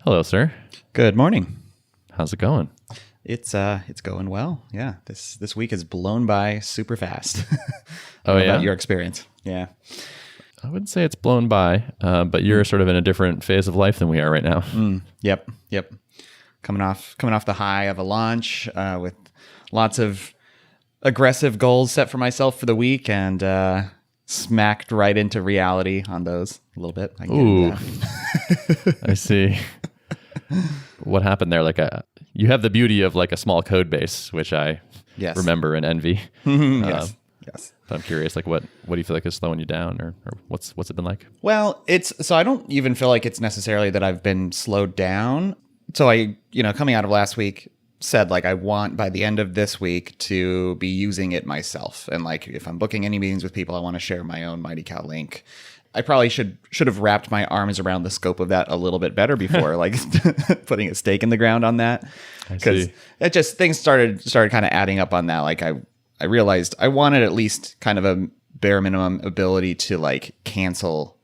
Hello, sir. Good morning. How's it going? It's going well. Yeah. This week has blown by super fast. Oh, How yeah? about your experience? Yeah. I wouldn't say it's blown by, but you're sort of in a different phase of life than we are right now. Yep. Coming off the high of a launch with lots of aggressive goals set for myself for the week, and smacked right into reality on those a little bit. I can get Ooh, into that. I see. What happened there? You have the beauty of like a small code base, which I Yes. remember and envy. Yes. Yes. But I'm curious, what do you feel like is slowing you down, or what's it been like? Well, so I don't even feel like it's necessarily that I've been slowed down. So coming out of last week, said I want by the end of this week to be using it myself. And if I'm booking any meetings with people, I want to share my own Mighty Cow link. I probably should have wrapped my arms around the scope of that a little bit better before putting a stake in the ground on that. Because it just things started kind of adding up on that. I realized I wanted at least kind of a bare minimum ability to cancel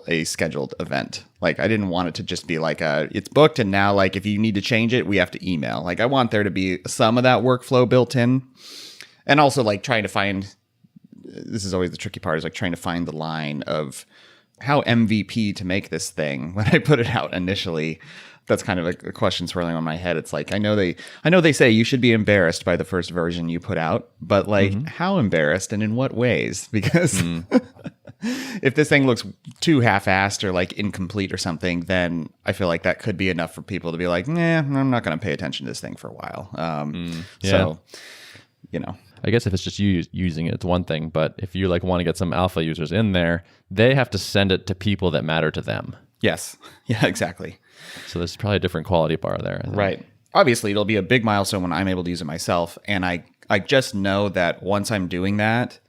a scheduled event. I didn't want it to just be it's booked and now if you need to change it, we have to email. I want there to be some of that workflow built in. And also trying to find, this is always the tricky part, is trying to find the line of how MVP to make this thing. When I put it out initially, that's kind of a question swirling on my head. It's I know they say you should be embarrassed by the first version you put out, but how embarrassed and in what ways? Because if this thing looks too half-assed or incomplete or something, then I feel like that could be enough for people to be nah, I'm not going to pay attention to this thing for a while. So, I guess if it's just you using it, it's one thing. But if you want to get some alpha users in there, they have to send it to people that matter to them. Yes. Yeah, exactly. So there's probably a different quality bar there. I think. Right. Obviously, it'll be a big milestone when I'm able to use it myself. And I just know that once I'm doing that,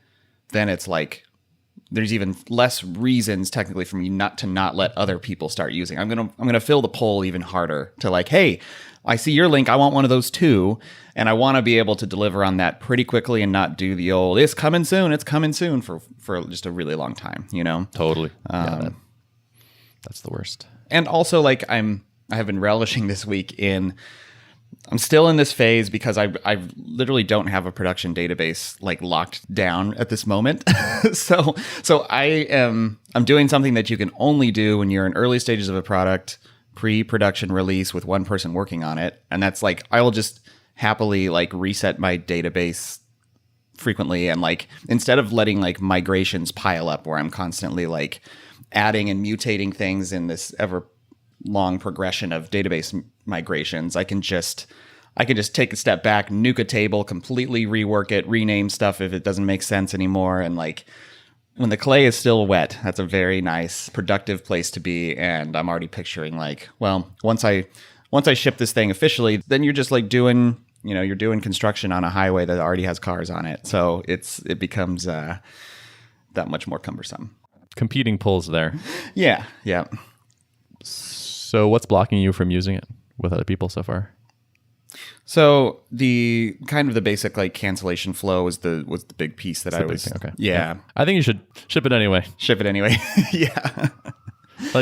then it's there's even less reasons technically for me not to let other people start using. I'm gonna fill the poll even harder to hey, I see your link. I want one of those too, and I want to be able to deliver on that pretty quickly and not do the old "it's coming soon" for just a really long time. Totally. That's the worst. And also I have been relishing this week in. I'm still in this phase because I literally don't have a production database locked down at this moment. so I'm doing something that you can only do when you're in early stages of a product, pre-production release with one person working on it. And that's I will just happily reset my database frequently. And instead of letting migrations pile up where I'm constantly adding and mutating things in this ever long progression of database migrations, I can just take a step back, nuke a table, completely rework it, rename stuff if it doesn't make sense anymore. And when the clay is still wet, that's a very nice, productive place to be. And I'm already picturing once I ship this thing officially, then you're just doing, you're doing construction on a highway that already has cars on it. So it becomes that much more cumbersome. Competing pulls there. Yeah. So what's blocking you from using it with other people so far? So the basic cancellation flow was the big piece that I was. Okay. Yeah. I think you should ship it anyway. Ship it anyway. Yeah.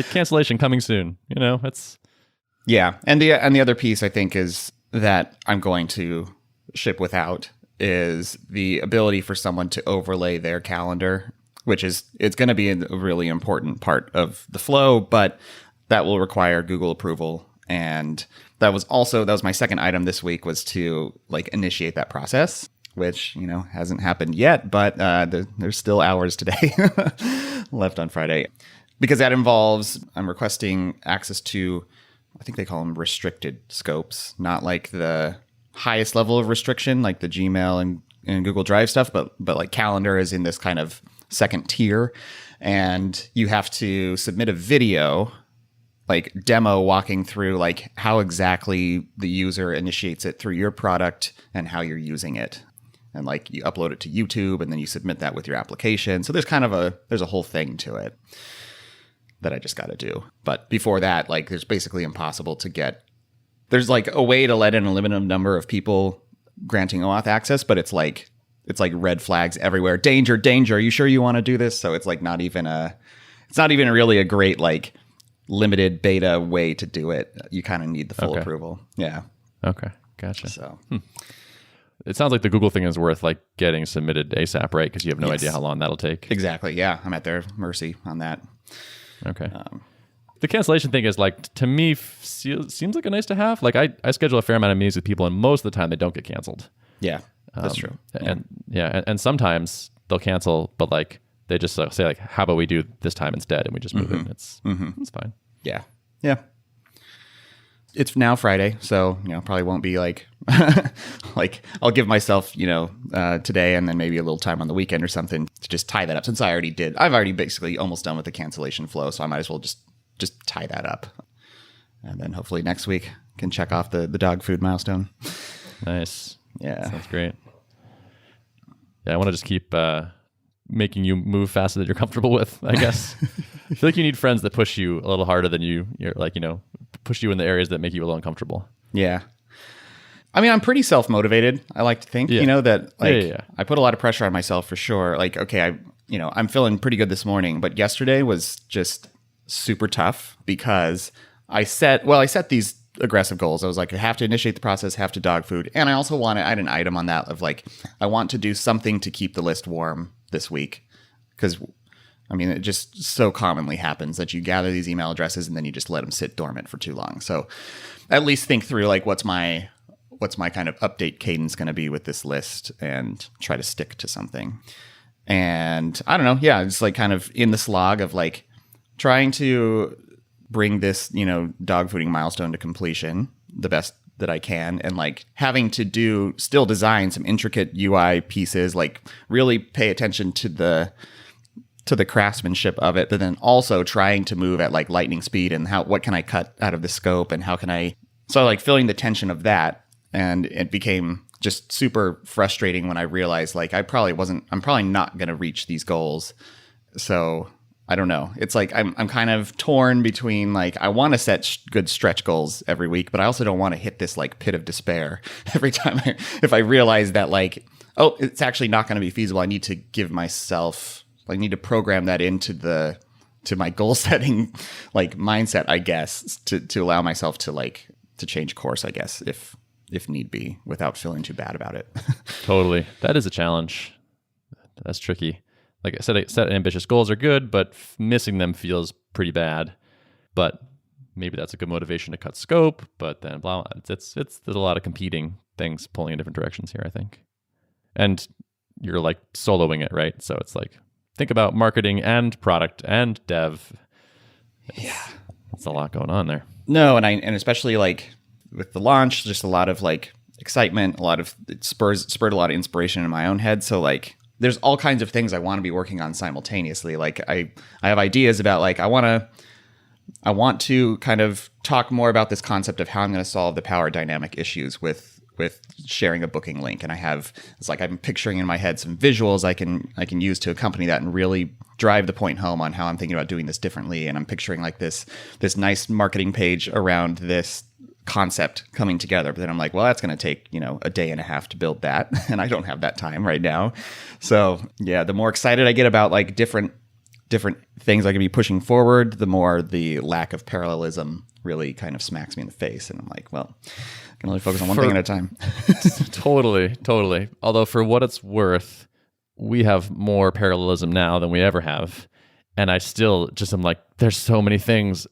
Cancellation coming soon. It's. Yeah, and the other piece I think is that I'm going to ship without is the ability for someone to overlay their calendar, which it's going to be a really important part of the flow, but that will require Google approval. And that was my second item this week, was to initiate that process, which, hasn't happened yet, but there's still hours today left on Friday, because that involves, I'm requesting access to, I think they call them restricted scopes, not the highest level of restriction, like the Gmail and Google Drive stuff, but calendar is in this kind of second tier. And you have to submit a video, demo walking through how exactly the user initiates it through your product and how you're using it. And you upload it to YouTube and then you submit that with your application. So there's there's a whole thing to it that I just got to do. But before that, there's basically impossible to get. There's a way to let in a limited number of people granting OAuth access, but it's red flags everywhere. Danger, danger. Are you sure you want to do this? So it's not even really a great limited beta way to do it, you kind of need the full approval. Yeah. Okay. Gotcha. So it sounds like the Google thing is worth like getting submitted ASAP, right? Because you have no idea how long that'll take. Exactly. Yeah. I'm at their mercy on that. Okay. The cancellation thing is like, to me, seems like a nice to have. Like I schedule a fair amount of meetings with people, and most of the time they don't get canceled. Yeah, that's true. And sometimes they'll cancel, but like they just say like, how about we do this time instead, and we just move it. It's fine. Yeah. Yeah. It's now Friday, so probably won't be like like I'll give myself today and then maybe a little time on the weekend or something to just tie that up, since I've already basically almost done with the cancellation flow, so I might as well just tie that up, and then hopefully next week can check off the dog food milestone. Nice. Yeah, sounds great. Yeah, I want to just keep making you move faster than you're comfortable with, I guess. I feel like you need friends that push you a little harder than you're like, push you in the areas that make you a little uncomfortable. Yeah. I mean, I'm pretty self-motivated. I like to think, that like I put a lot of pressure on myself for sure. Like, okay, I'm feeling pretty good this morning, but yesterday was just super tough because I set these aggressive goals. I was like, I have to initiate the process, have to dog food. And I also I had an item on that of like, I want to do something to keep the list warm this week. Because I mean, it just so commonly happens that you gather these email addresses and then you just let them sit dormant for too long. So at least think through like, what's my kind of update cadence going to be with this list, and try to stick to something. And I don't know. Yeah. It's like kind of in the slog of like trying to bring this, dog fooding milestone to completion the best that I can, and like having to still design some intricate UI pieces, like really pay attention to the craftsmanship of it, but then also trying to move at like lightning speed, and what can I cut out of the scope, and so like feeling the tension of that. And it became just super frustrating when I realized like I'm probably not going to reach these goals. So I don't know. It's like I'm kind of torn between like I want to set good stretch goals every week, but I also don't want to hit this like pit of despair every time if I realize that like, oh, it's actually not going to be feasible. I need to program that into my goal setting like mindset, I guess, to allow myself to change course, I guess, if need be, without feeling too bad about it. Totally. That is a challenge. That's tricky. Like I said, set ambitious goals are good, but missing them feels pretty bad. But maybe that's a good motivation to cut scope. But then there's a lot of competing things pulling in different directions here, I think. And you're like soloing it, right? So it's like, think about marketing and product and dev. It's a lot going on there. No, and especially like with the launch, just a lot of like excitement, it spurred a lot of inspiration in my own head. So like there's all kinds of things I want to be working on simultaneously. Like I have ideas about like I want to kind of talk more about this concept of how I'm going to solve the power dynamic issues with sharing a booking link. And it's like I'm picturing in my head some visuals I can use to accompany that and really drive the point home on how I'm thinking about doing this differently. And I'm picturing like this nice marketing page around this concept coming together. But then I'm like, well, that's going to take, a day and a half to build that. And I don't have that time right now. So yeah, the more excited I get about like different things I can be pushing forward, the more the lack of parallelism really kind of smacks me in the face. And I'm like, well, I can only focus on one thing at a time. Totally. Although for what it's worth, we have more parallelism now than we ever have. And I still just am like, there's so many things.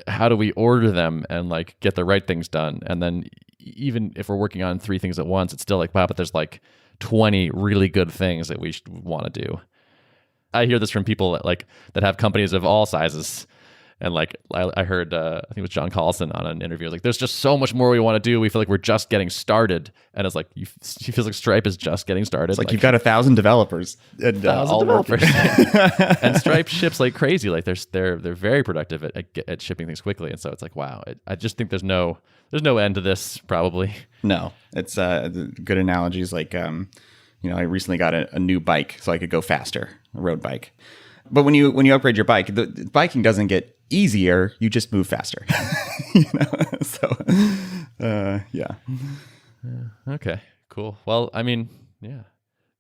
How do we order them and like get the right things done? And then even if we're working on 3 things at once, it's still like, wow, but there's like 20 really good things that we want to do. I hear this from people that have companies of all sizes. And like I heard, I think it was John Collison on an interview. Like, there's just so much more we want to do. We feel like we're just getting started. And it's like he feels like Stripe is just getting started. It's like you've got 1,000 developers, and all developers, and Stripe ships like crazy. Like they're very productive at shipping things quickly. And so it's like, wow. I just think there's no end to this probably. No, it's good analogies. Like I recently got a new bike so I could go faster, a road bike. But when you upgrade your bike, the biking doesn't get easier. You just move faster. So, yeah. Okay, cool. Well, I mean, yeah.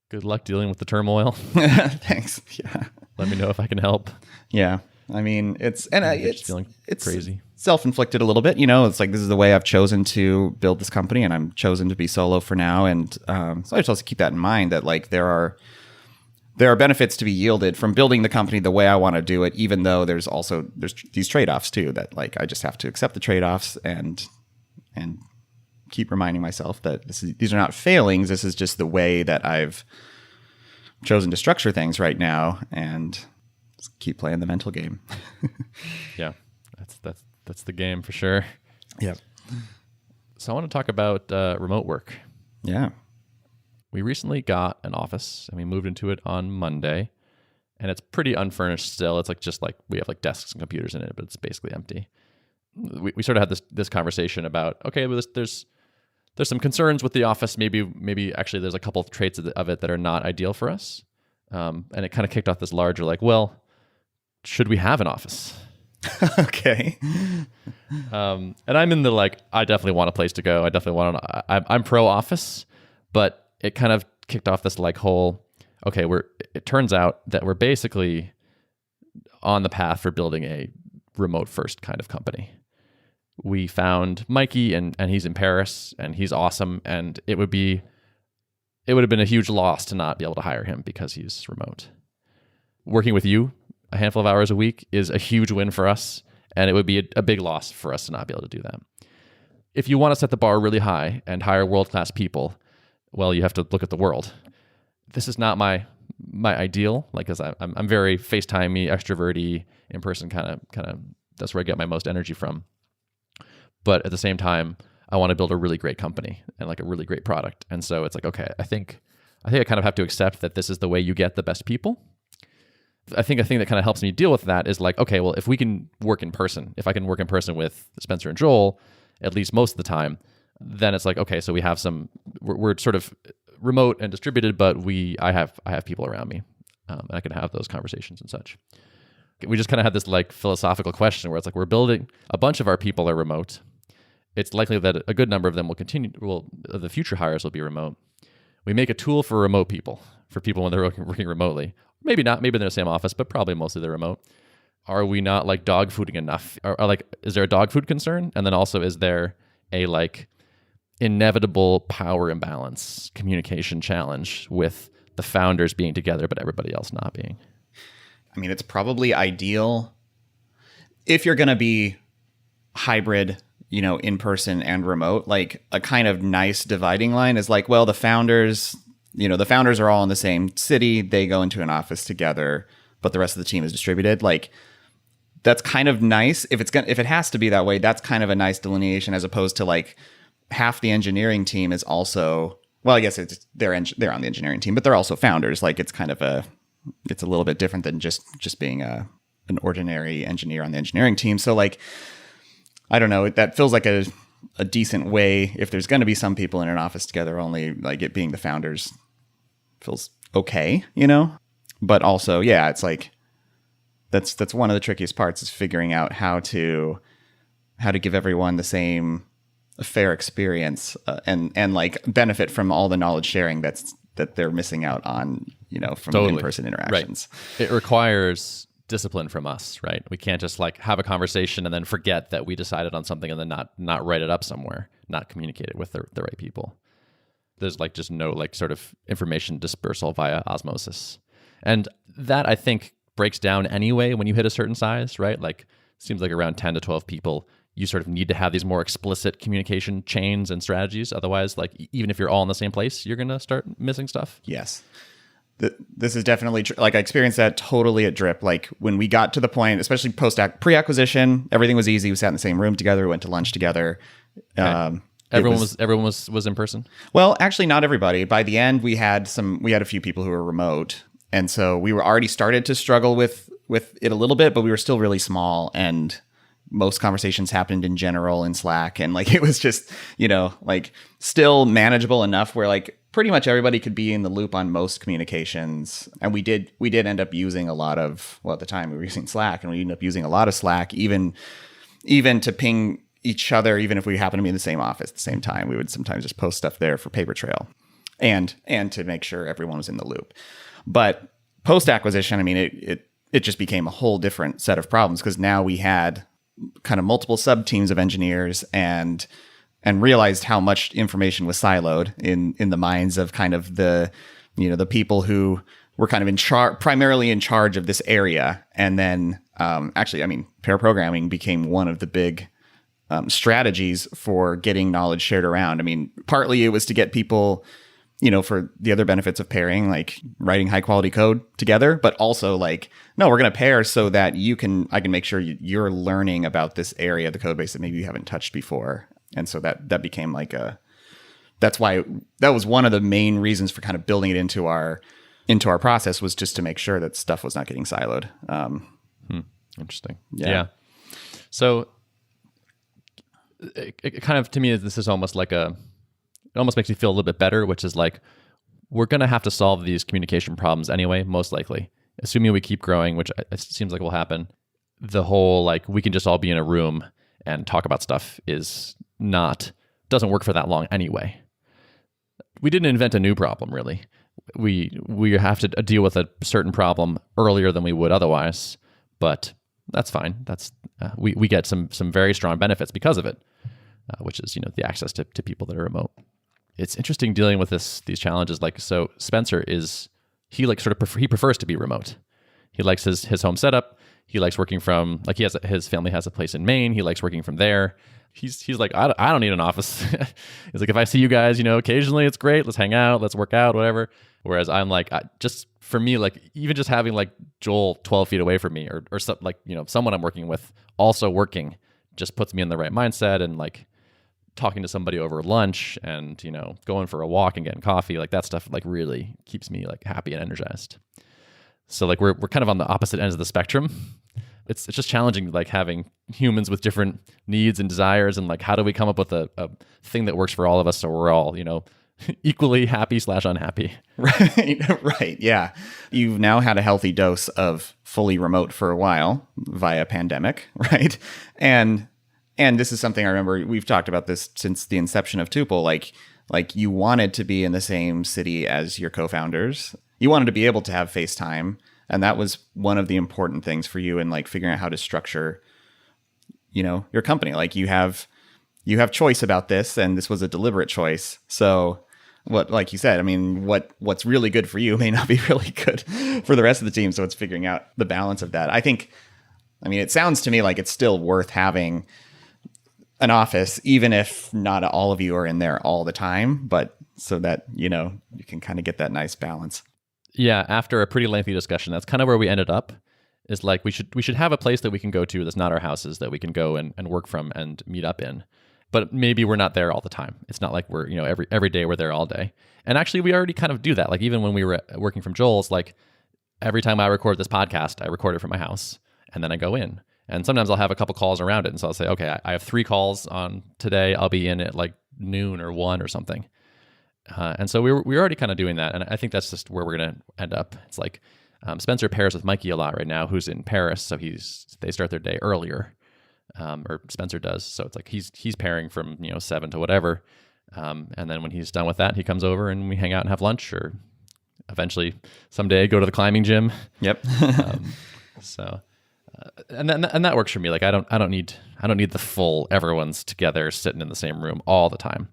Good luck dealing with the turmoil. Thanks. Yeah. Let me know if I can help. Yeah. I mean, it's Just feeling it's crazy. self-inflicted a little bit. It's like this is the way I've chosen to build this company, and I'm chosen to be solo for now. And so I just also keep that in mind that like there are benefits to be yielded from building the company the way I want to do it, even though there's these trade-offs too that like I just have to accept the trade-offs and keep reminding myself that these are not failings. This is just the way that I've chosen to structure things right now, and just keep playing the mental game. Yeah, that's the game for sure. Yeah. So I want to talk about remote work. Yeah. We recently got an office and we moved into it on Monday, and it's pretty unfurnished still. It's like just like we have like desks and computers in it, but it's basically empty. We sort of had this conversation about, okay, well, there's some concerns with the office. Maybe actually there's a couple of traits of it that are not ideal for us. And it kind of kicked off this larger like, well, should we have an office? Okay. And I'm in the like, I definitely want a place to go. I definitely want I'm pro office, but it kind of kicked off this like whole, okay, it turns out that we're basically on the path for building a remote first kind of company. We found Mikey and he's in Paris and he's awesome. And it would have been a huge loss to not be able to hire him because he's remote. Working with you a handful of hours a week is a huge win for us. And it would be a big loss for us to not be able to do that. If you want to set the bar really high and hire world-class people, well, you have to look at the world. This is not my ideal, like, because I'm very FaceTime-y, extroverty, in person kind of. That's where I get my most energy from. But at the same time, I want to build a really great company and like a really great product. And so it's like, okay, I think I kind of have to accept that this is the way you get the best people. I think a thing that kind of helps me deal with that is like, okay, well, if we can work in person, if I can work in person with Spencer and Joel, at least most of the time, then it's like, okay, so we have we're sort of remote and distributed, but I have people around me, and I can have those conversations and such. We just kind of had this like philosophical question where it's like, we're building, a bunch of our people are remote. It's likely that a good number of them the future hires will be remote. We make a tool for remote people, for people when they're working remotely. Maybe not, maybe they're in the same office, but probably mostly they're remote. Are we not like dog fooding enough? Is there a dog food concern? And then also, is there a like inevitable power imbalance communication challenge with the founders being together, but everybody else not being? I mean, it's probably ideal if you're going to be hybrid, in person and remote. Like a kind of nice dividing line is like, well, the founders are all in the same city. They go into an office together, but the rest of the team is distributed. Like that's kind of nice. If it has to be that way, that's kind of a nice delineation, as opposed to like half the engineering team is also, well, I guess they're on the engineering team, but they're also founders. Like it's kind of it's a little bit different than just being an ordinary engineer on the engineering team. So like, I don't know, that feels like a decent way. If there's going to be some people in an office together, only like it being the founders feels okay, but also, yeah, it's like, that's one of the trickiest parts, is figuring out how to give everyone the same fair experience, and like benefit from all the knowledge sharing that they're missing out on, from Totally. in-person interactions. Right. It requires discipline from us, right? We can't just like have a conversation and then forget that we decided on something and then not write it up somewhere, not communicate it with the right people. There's like just no like sort of information dispersal via osmosis. And that, I think, breaks down anyway when you hit a certain size, right? Like seems like around 10 to 12 people, you sort of need to have these more explicit communication chains and strategies. Otherwise, like even if you're all in the same place, you're going to start missing stuff. Yes. This is definitely like I experienced that totally at Drip. Like when we got to the point, especially pre-acquisition, everything was easy. We sat in the same room together. We went to lunch together. Okay. Everyone was in person. Well, actually, not everybody. By the end, we had a few people who were remote, and so we were already started to struggle with it a little bit, but we were still really small, and most conversations happened in general in Slack, and like it was just like still manageable enough where like pretty much everybody could be in the loop on most communications. And we did end up using a lot of, well, at the time we were using Slack, and we ended up using a lot of Slack, even to ping each other, even if we happened to be in the same office at the same time. We would sometimes just post stuff there for paper trail and to make sure everyone was in the loop. But post acquisition, I mean, it just became a whole different set of problems because now we had kind of multiple sub teams of engineers and realized how much information was siloed in the minds of kind of the people who were kind of primarily in charge of this area. And then pair programming became one of the big strategies for getting knowledge shared around. I mean, partly it was to get people, for the other benefits of pairing, like writing high quality code together, but also like, no, we're going to pair so that I can make sure you're learning about this area of the code base that maybe you haven't touched before. And so that became like that's why that was one of the main reasons for kind of building it into our process, was just to make sure that stuff was not getting siloed. Interesting. Yeah. So it kind of, to me, this is almost like it almost makes me feel a little bit better, which is like, we're going to have to solve these communication problems anyway, most likely, assuming we keep growing, which it seems like will happen. The whole, like, we can just all be in a room and talk about stuff doesn't work for that long anyway. We didn't invent a new problem, really. We have to deal with a certain problem earlier than we would otherwise, but that's fine. That's we get some very strong benefits because of it, which is the access to people that are remote. It's interesting dealing with these challenges. Like, so Spencer he prefers to be remote. He likes his home setup. He likes working from, like, his family has a place in Maine. He likes working from there. He's like, I don't need an office. He's like, if I see you guys, occasionally, it's great. Let's hang out. Let's work out, whatever. Whereas I'm like, just for me, like, even just having like Joel 12 feet away from me or someone I'm working with also working just puts me in the right mindset. And like talking to somebody over lunch and, going for a walk and getting coffee, like that stuff like really keeps me like happy and energized. So like we're kind of on the opposite ends of the spectrum. It's just challenging, like having humans with different needs and desires, and like how do we come up with a thing that works for all of us so we're all equally happy / unhappy. Right. Yeah. You've now had a healthy dose of fully remote for a while via pandemic, right? And this is something I remember we've talked about this since the inception of Tuple. Like you wanted to be in the same city as your co-founders. You wanted to be able to have FaceTime. And that was one of the important things for you in like figuring out how to structure, your company. Like you have choice about this, and this was a deliberate choice. So like you said, I mean, what's really good for you may not be really good for the rest of the team. So it's figuring out the balance of that. It sounds to me like it's still worth having an office, even if not all of you are in there all the time, but so that, you can kind of get that nice balance. Yeah, after a pretty lengthy discussion, that's kind of where we ended up. Is like we should have a place that we can go to that's not our houses, that we can go and work from and meet up in. But maybe we're not there all the time. It's not like we're every day we're there all day. And actually, we already kind of do that. Like even when we were working from Joel's, like every time I record this podcast, I record it from my house and then I go in. And sometimes I'll have a couple calls around it, and so I'll say, okay, I have 3 calls on today. I'll be in at like noon or 1 or something. And so we're already kind of doing that, and I think that's just where we're going to end up. It's like Spencer pairs with Mikey a lot right now, who's in Paris, so they start their day earlier, or Spencer does. So it's like he's pairing from 7 to whatever, and then when he's done with that, he comes over and we hang out and have lunch, or eventually someday go to the climbing gym. Yep. And that works for me. Like I don't need the full everyone's together sitting in the same room all the time.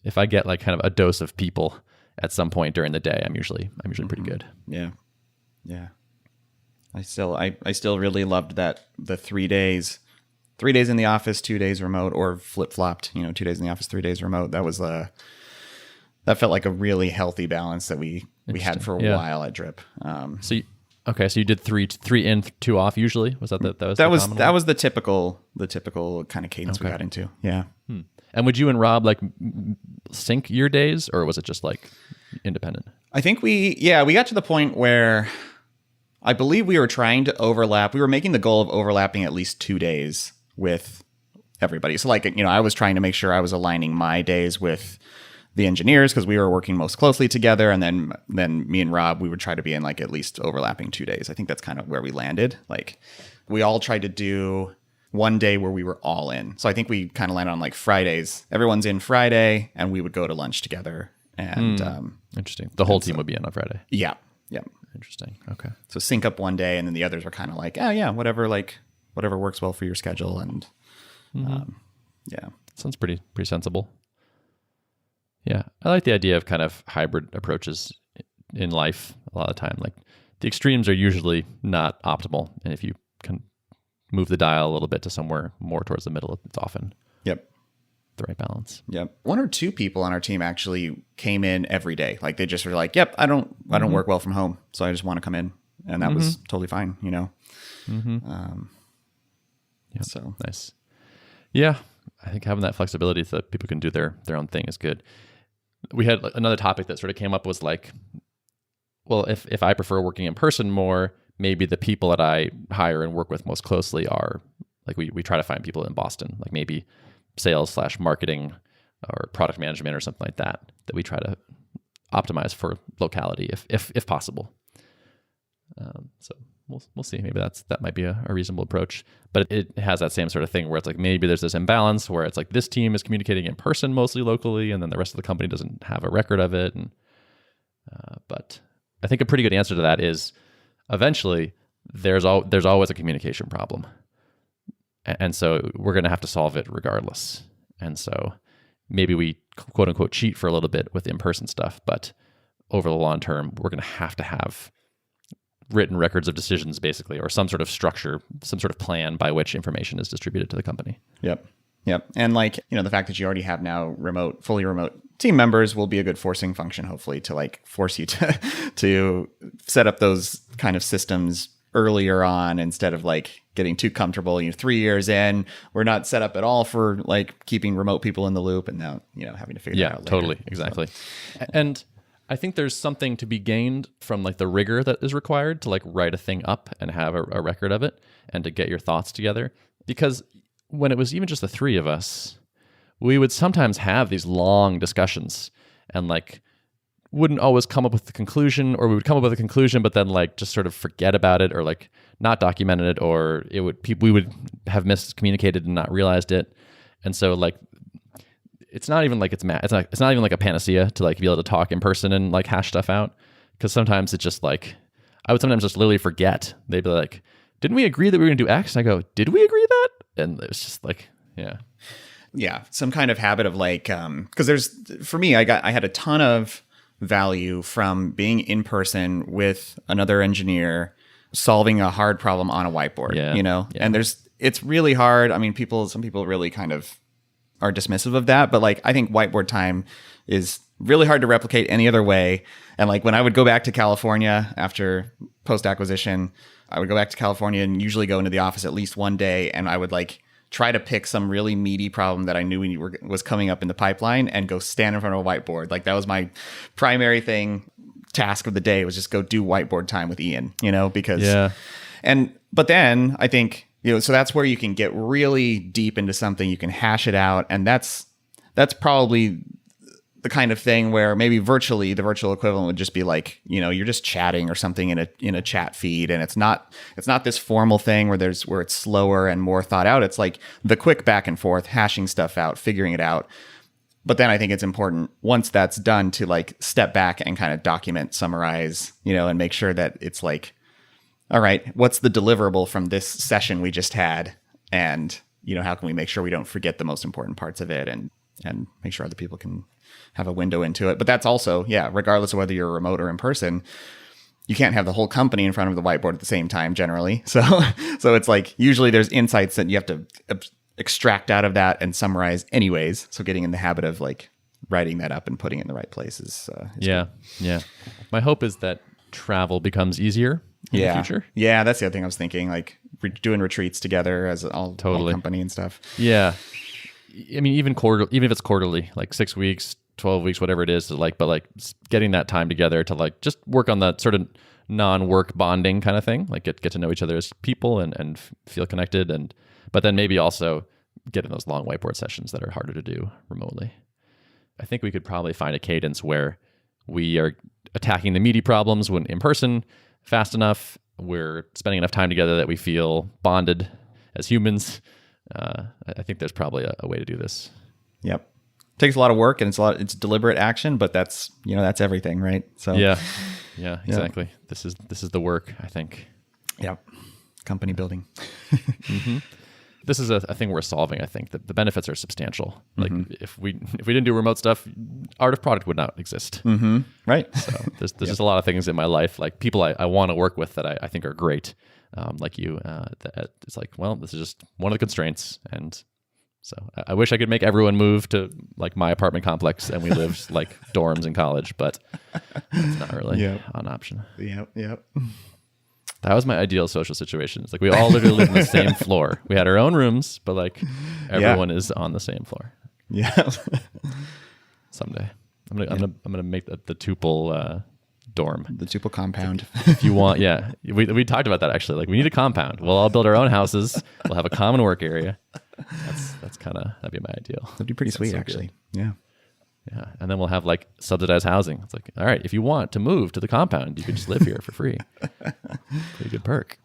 If I get like kind of a dose of people at some point during the day, I'm usually pretty good. Yeah. I still really loved that the 3 days in the office, 2 days remote, or flip flopped, 2 days in the office, 3 days remote. That felt like a really healthy balance that we had for a while at Drip. So you did 3 in, 2 off usually? Was that was the typical kind of cadence we got into. Yeah. And would you and Rob like sync your days, or was it just like independent? I think we got to the point where I believe we were trying to overlap. We were making the goal of overlapping at least 2 days with everybody. So like, I was trying to make sure I was aligning my days with the engineers because we were working most closely together. And then me and Rob, we would try to be in like at least overlapping 2 days. I think that's kind of where we landed. Like we all tried to do one day where we were all in. So I think we kind of landed on like Fridays. Everyone's in Friday and we would go to lunch together. And interesting. The whole team would be in on Friday. Yeah. Interesting. Okay. So sync up one day, and then the others were kind of like, oh yeah, whatever works well for your schedule, and yeah. Sounds pretty sensible. Yeah, I like the idea of kind of hybrid approaches in life a lot of the time. Like the extremes are usually not optimal, and if you can move the dial a little bit to somewhere more towards the middle, it's often Yep. the right balance. Yep. One or two people on our team actually came in every day. Like they just were like, "Yep, I don't work well from home, so I just want to come in," and that was totally fine. So Nice. Yeah, I think having that flexibility so that people can do their own thing is good. We had another topic that sort of came up was like, well, if I prefer working in person more, maybe the people that I hire and work with most closely are like we try to find people in Boston, like maybe sales/marketing or product management or something like that we try to optimize for locality if possible. So we'll see. Maybe that might be a reasonable approach, but it has that same sort of thing where it's like maybe there's this imbalance where it's like this team is communicating in person mostly locally, and then the rest of the company doesn't have a record of it. And but I think a pretty good answer to that is eventually there's always a communication problem, and so we're going to have to solve it regardless. And so maybe we quote unquote cheat for a little bit with in-person stuff, but over the long term, we're going to have written records of decisions basically, or some sort of structure, some sort of plan by which information is distributed to the company. Yep. And like, the fact that you already have now fully remote team members will be a good forcing function, hopefully, to like force you to set up those kind of systems earlier on instead of like getting too comfortable. 3 years in, we're not set up at all for like keeping remote people in the loop, and now, having to figure that out later. Totally. Exactly. So. And I think there's something to be gained from like the rigor that is required to like write a thing up and have a record of it and to get your thoughts together. Because when it was even just the three of us, we would sometimes have these long discussions and like wouldn't always come up with the conclusion, or we would come up with a conclusion, but then like just sort of forget about it or like not documented it, or we would have miscommunicated and not realized it. And so like, it's not even like it's not even like a panacea to like be able to talk in person and like hash stuff out, because sometimes it's just like I would sometimes just literally forget. They'd be like, "Didn't we agree that we were going to do X?" And I go, "Did we agree that?" And it's just like, yeah, some kind of habit of like because for me, I had a ton of value from being in person with another engineer solving a hard problem on a whiteboard. Yeah. And it's really hard. I mean, some people really kind of are dismissive of that, but like I think whiteboard time is really hard to replicate any other way. And like when I would go back to California after post acquisition, I would go back to California and usually go into the office at least one day, and I would like try to pick some really meaty problem that I knew was coming up in the pipeline and go stand in front of a whiteboard. Like that was my primary task of the day, was just go do whiteboard time with Ian, because but then I think, so that's where you can get really deep into something, you can hash it out. And that's probably the kind of thing where maybe virtually the virtual equivalent would just be like, you're just chatting or something in a chat feed. And it's not this formal thing where it's slower and more thought out. It's like the quick back and forth, hashing stuff out, figuring it out. But then I think it's important once that's done to like step back and kind of document, summarize, and make sure that it's like, all right, what's the deliverable from this session we just had? And, how can we make sure we don't forget the most important parts of it and make sure other people can have a window into it. But that's also, regardless of whether you're remote or in person, you can't have the whole company in front of the whiteboard at the same time generally. So it's like usually there's insights that you have to extract out of that and summarize anyways. So getting in the habit of like writing that up and putting it in the right places. Yeah. My hope is that travel becomes easier in the future. Yeah, that's the other thing I was thinking, like doing retreats together as all company and stuff. Yeah. I mean, even if it's quarterly, like 6 weeks, 12 weeks, whatever it is, but like getting that time together to like just work on that sort of non-work bonding kind of thing, like get to know each other as people and feel connected, but then maybe also get in those long whiteboard sessions that are harder to do remotely. I think we could probably find a cadence where we are attacking the meaty problems when in person fast enough. We're spending enough time together that we feel bonded as humans. I think there's probably a way to do this. Yep. Takes a lot of work and it's deliberate action, but that's everything, right? So yeah. Yeah, exactly. This is the work, I think. Yeah. Company building. This is a thing we're solving. I think that the benefits are substantial. Like if we didn't do remote stuff, Art of Product would not exist. Right. So there's just a lot of things in my life, like people I want to work with that I think are great, like you. That it's like, well, this is just one of the constraints, and so I wish I could make everyone move to like my apartment complex and we lived like dorms in college, but it's not really an option. Yep. That was my ideal social situation. It's like we all literally lived on the same floor. We had our own rooms, but like everyone is on the same floor. Yeah. Someday, I'm gonna make the tuple dorm. The tuple compound. If you want, yeah, we talked about that actually. Like we need a compound. We'll all build our own houses. We'll have a common work area. That'd be my ideal. That'd be pretty sweet, so actually. Good. Yeah. Yeah, and then we'll have like subsidized housing. It's like, all right, if you want to move to the compound, you can just live here for free. Pretty good perk.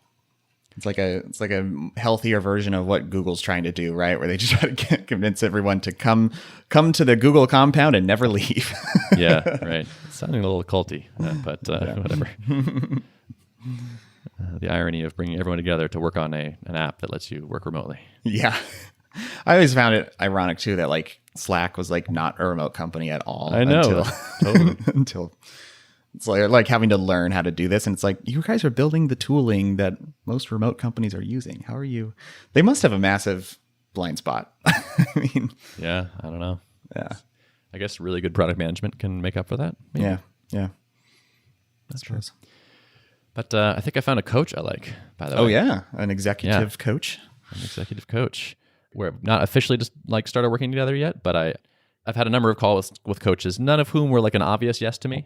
It's like a healthier version of what Google's trying to do, right? Where they just try to convince everyone to come to the Google compound and never leave. Yeah, right. It's sounding a little culty, but whatever. The irony of bringing everyone together to work on an app that lets you work remotely. Yeah. I always found it ironic too that like Slack was like not a remote company at all. I know. Until it's like having to learn how to do this. And it's like, you guys are building the tooling that most remote companies are using. How are you? They must have a massive blind spot. I mean, yeah, I don't know. Yeah. I guess really good product management can make up for that. Maybe. Yeah. That's true. But I think I found a coach I like, by the way. Oh, yeah. An executive coach. An executive coach. We're not officially just like started working together yet, but I've had a number of calls with coaches, none of whom were like an obvious yes to me.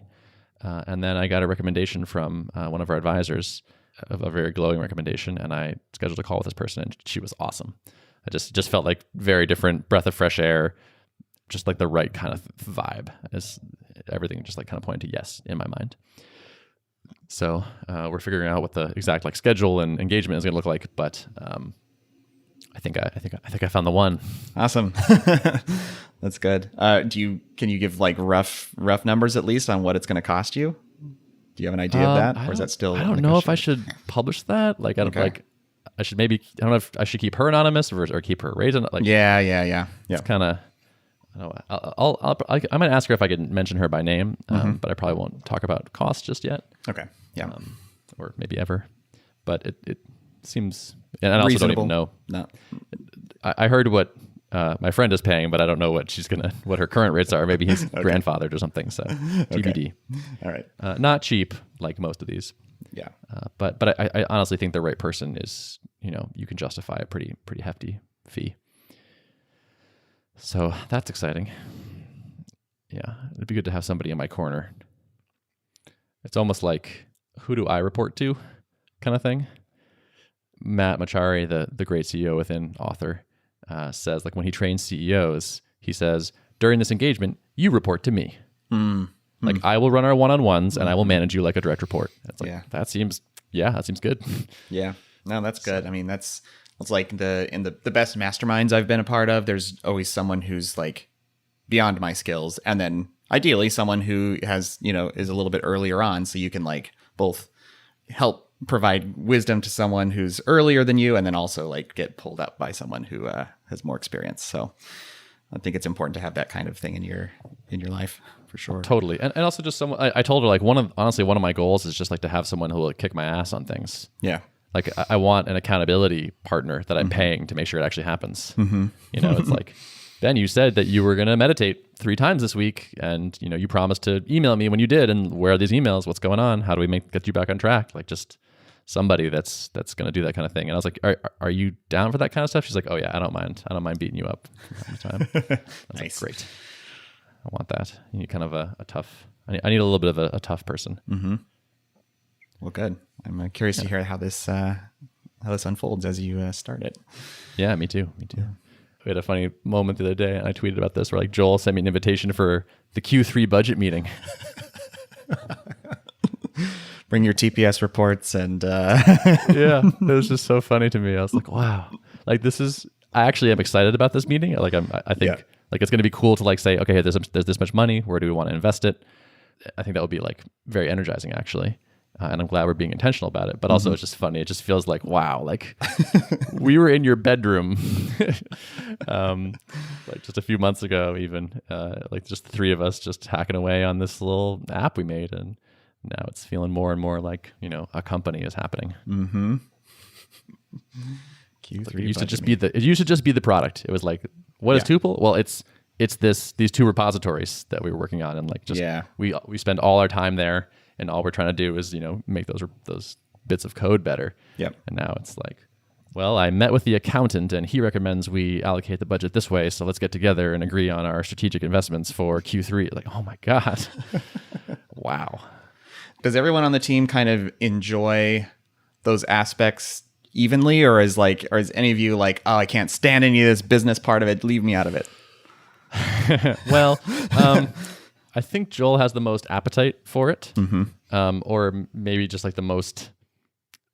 And then I got a recommendation from one of our advisors, a very glowing recommendation, and I scheduled a call with this person, and she was awesome. I just felt like very different breath of fresh air, just like the right kind of vibe. As everything just like kind of pointed to yes in my mind. So we're figuring out what the exact like schedule and engagement is going to look like, but I think I found the one. Awesome. That's good. Can you give like rough numbers at least on what it's going to cost you? Do you have an idea of that, or is that still? I don't know if I should publish that. Like I don't like. I should maybe. I don't know if I should keep her anonymous or keep her rate. Like yeah. It's kind of. I don't know. I'm gonna ask her if I can mention her by name, but I probably won't talk about cost just yet. Okay. Yeah. Or maybe ever. But it seems. And I also reasonable. Don't even know. No. I heard what my friend is paying, but I don't know what her current rates are. Maybe he's grandfathered or something. So TBD. All right. Not cheap like most of these. Yeah. But I honestly think the right person is, you can justify a pretty hefty fee. So that's exciting. Yeah, it'd be good to have somebody in my corner. It's almost like, who do I report to kind of thing. Matt Machari, the great CEO within Author, says like when he trains CEOs, he says, during this engagement, you report to me. Like I will run our one-on-ones and I will manage you like a direct report. It's like, that seems good. Yeah, no, that's good. I mean, it's like in the best masterminds I've been a part of, there's always someone who's like beyond my skills. And then ideally someone who has, is a little bit earlier on. So you can like both help provide wisdom to someone who's earlier than you, and then also like get pulled up by someone who has more experience. So I think it's important to have that kind of thing in your life for sure. Totally. And also just someone, I told her like one of my goals is just like to have someone who will like, kick my ass on things. Yeah. Like I want an accountability partner that I'm paying to make sure it actually happens. It's like, Ben, you said that you were going to meditate 3 times this week, and you promised to email me when you did. And where are these emails? What's going on? How do we get you back on track? Like just somebody that's going to do that kind of thing. And I was like, are you down for that kind of stuff? She's like, oh yeah, I don't mind beating you up from time to time. Nice. Like, great. I want that. You need kind of a tough. I need a little bit of a tough person. Mm-hmm. Well, good. I'm curious to hear how this unfolds as you start it. Yeah, me too. We had a funny moment the other day, and I tweeted about this where like Joel sent me an invitation for the Q3 budget meeting. Bring your TPS reports and yeah, it was just so funny to me. I was like, wow, like I actually am excited about this meeting. Like I think like it's going to be cool to like say, okay, there's this much money. Where do we want to invest it? I think that would be like very energizing, actually. And I'm glad we're being intentional about it. But also, it's just funny. It just feels like, wow, like we were in your bedroom, like just a few months ago, even like just the three of us just hacking away on this little app we made, and now it's feeling more and more like, you know, a company is happening. Mm-hmm. Q3 like it used to just be the product. It was like, what is Tuple? Well, it's these two repositories that we were working on, and like just we spend all our time there, and all we're trying to do is, you know, make those bits of code better. Yep. And now it's like, well, I met with the accountant and he recommends we allocate the budget this way, so let's get together and agree on our strategic investments for Q3. Like, oh my God. Wow. Does everyone on the team kind of enjoy those aspects evenly, or is any of you like, oh, I can't stand any of this business part of it, leave me out of it? Well, I think Joel has the most appetite for it, or maybe just like the most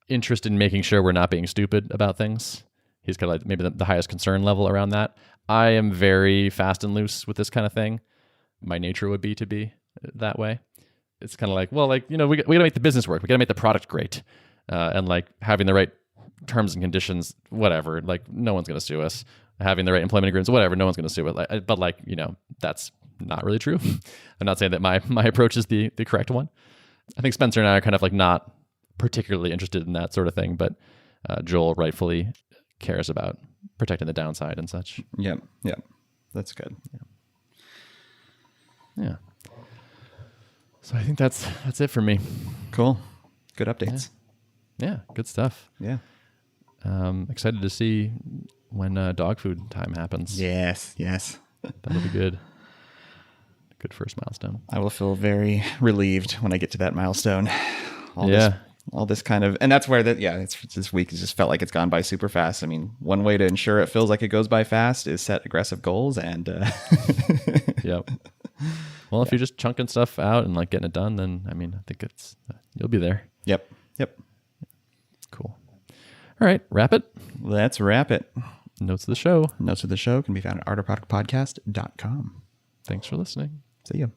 interest in making sure we're not being stupid about things. He's got like maybe the highest concern level around that. I am very fast and loose with this kind of thing. My nature would be to be that way. It's kind of like, well, like, you know, we got to make the business work. We got to make the product great, and like having the right terms and conditions, whatever. Like, no one's going to sue us. Having the right employment agreements, whatever. No one's going to sue it. But like, you know, that's not really true. I'm not saying that my approach is the correct one. I think Spencer and I are kind of like not particularly interested in that sort of thing, but Joel rightfully cares about protecting the downside and such. Yep. That's good. Yeah. So I think that's it for me. Cool. Good updates. Yeah, good stuff. Yeah. Excited to see when dog food time happens. Yes. That'll be good. Good first milestone. I will feel very relieved when I get to that milestone. All this kind of, and that's where it's this week has just felt like it's gone by super fast. I mean, one way to ensure it feels like it goes by fast is set aggressive goals, and yep. Well, if you're just chunking stuff out and like getting it done, then I mean, I think you'll be there. Yep. Cool. All right, wrap it. Let's wrap it. Notes of the show. Notes of the show can be found at artofproductpodcast.com. Thanks for listening. See you.